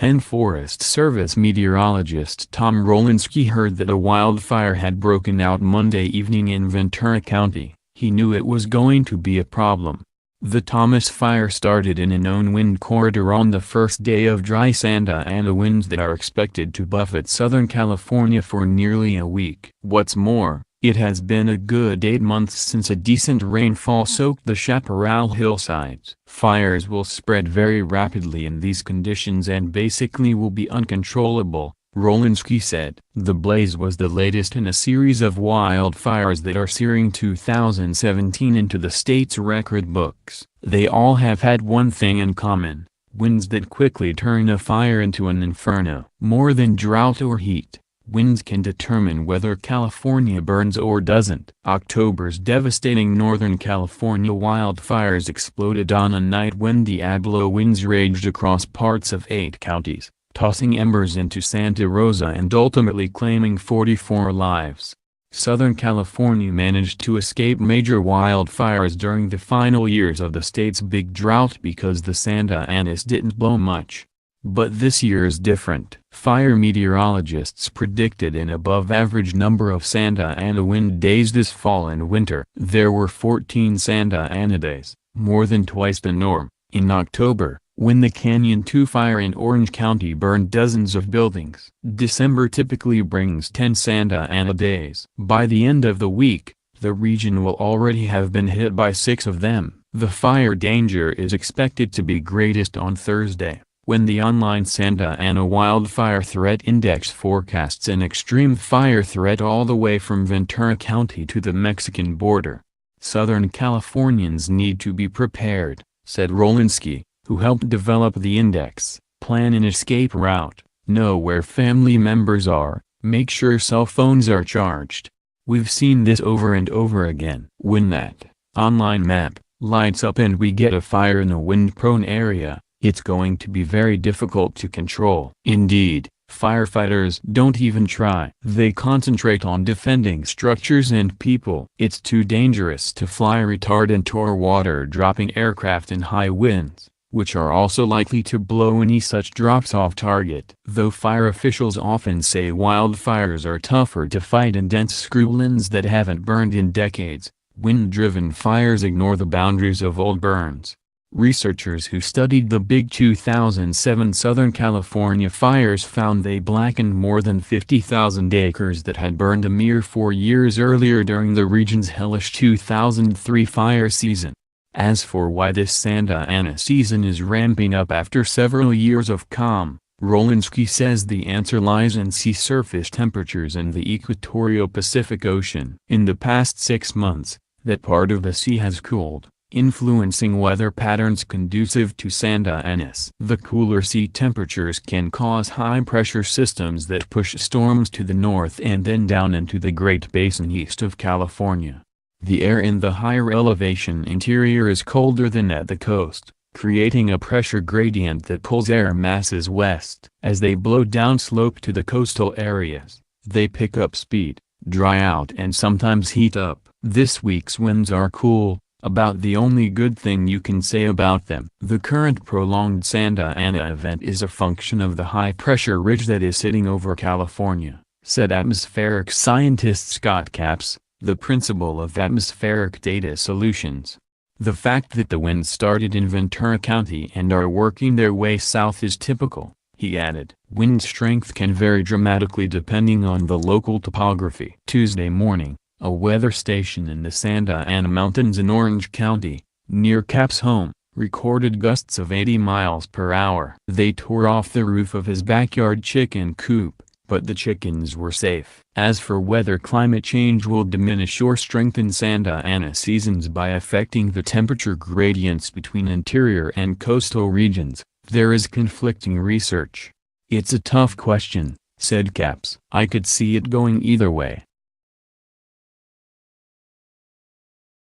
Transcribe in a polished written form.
And Forest Service meteorologist Tom Rolinski heard that a wildfire had broken out Monday evening in Ventura County. He knew it was going to be a problem. The Thomas fire started in a known wind corridor on the first day of dry Santa Ana winds that are expected to buffet Southern California for nearly a week. What's more, it has been a good 8 months since a decent rainfall soaked the Chaparral hillsides. Fires will spread very rapidly in these conditions and basically will be uncontrollable, Rolinski said. The blaze was the latest in a series of wildfires that are searing 2017 into the state's record books. They all have had one thing in common: winds that quickly turn a fire into an inferno. More than drought or heat, winds can determine whether California burns or doesn't. October's devastating Northern California wildfires exploded on a night when Diablo winds raged across parts of 8 counties, tossing embers into Santa Rosa and ultimately claiming 44 lives. Southern California managed to escape major wildfires during the final years of the state's big drought because the Santa Anas didn't blow much. But this year is different. Fire meteorologists predicted an above-average number of Santa Ana wind days this fall and winter. There were 14 Santa Ana days, more than twice the norm, in October, when the Canyon 2 fire in Orange County burned dozens of buildings. December typically brings 10 Santa Ana days. By the end of the week, the region will already have been hit by 6 of them. The fire danger is expected to be greatest on Thursday, when the online Santa Ana Wildfire Threat Index forecasts an extreme fire threat all the way from Ventura County to the Mexican border. Southern Californians need to be prepared, said Rolinski, who helped develop the index. Plan an escape route, know where family members are, make sure cell phones are charged. We've seen this over and over again. When that online map lights up and we get a fire in a wind-prone area, it's going to be very difficult to control. Indeed, firefighters don't even try. They concentrate on defending structures and people. It's too dangerous to fly retardant or water-dropping aircraft in high winds, which are also likely to blow any such drops off target. Though fire officials often say wildfires are tougher to fight in dense scrublands that haven't burned in decades, wind-driven fires ignore the boundaries of old burns. Researchers who studied the big 2007 Southern California fires found they blackened more than 50,000 acres that had burned a mere 4 years earlier during the region's hellish 2003 fire season. As for why this Santa Ana season is ramping up after several years of calm, Rolinski says the answer lies in sea surface temperatures in the equatorial Pacific Ocean. In the past 6 months, that part of the sea has cooled, influencing weather patterns conducive to Santa Anas. The cooler sea temperatures can cause high-pressure systems that push storms to the north and then down into the Great Basin east of California. The air in the higher elevation interior is colder than at the coast, creating a pressure gradient that pulls air masses west. As they blow downslope to the coastal areas, they pick up speed, dry out and sometimes heat up. This week's winds are cool, about the only good thing you can say about them. The current prolonged Santa Ana event is a function of the high-pressure ridge that is sitting over California, said atmospheric scientist Scott Capps, the principal of Atmospheric Data Solutions. The fact that the winds started in Ventura County and are working their way south is typical, he added. Wind strength can vary dramatically depending on the local topography. Tuesday morning, a weather station in the Santa Ana Mountains in Orange County, near Cap's home, recorded gusts of 80 miles per hour. They tore off the roof of his backyard chicken coop, but the chickens were safe. As for whether climate change will diminish or strengthen Santa Ana seasons by affecting the temperature gradients between interior and coastal regions, there is conflicting research. It's a tough question, said Capps. I could see it going either way.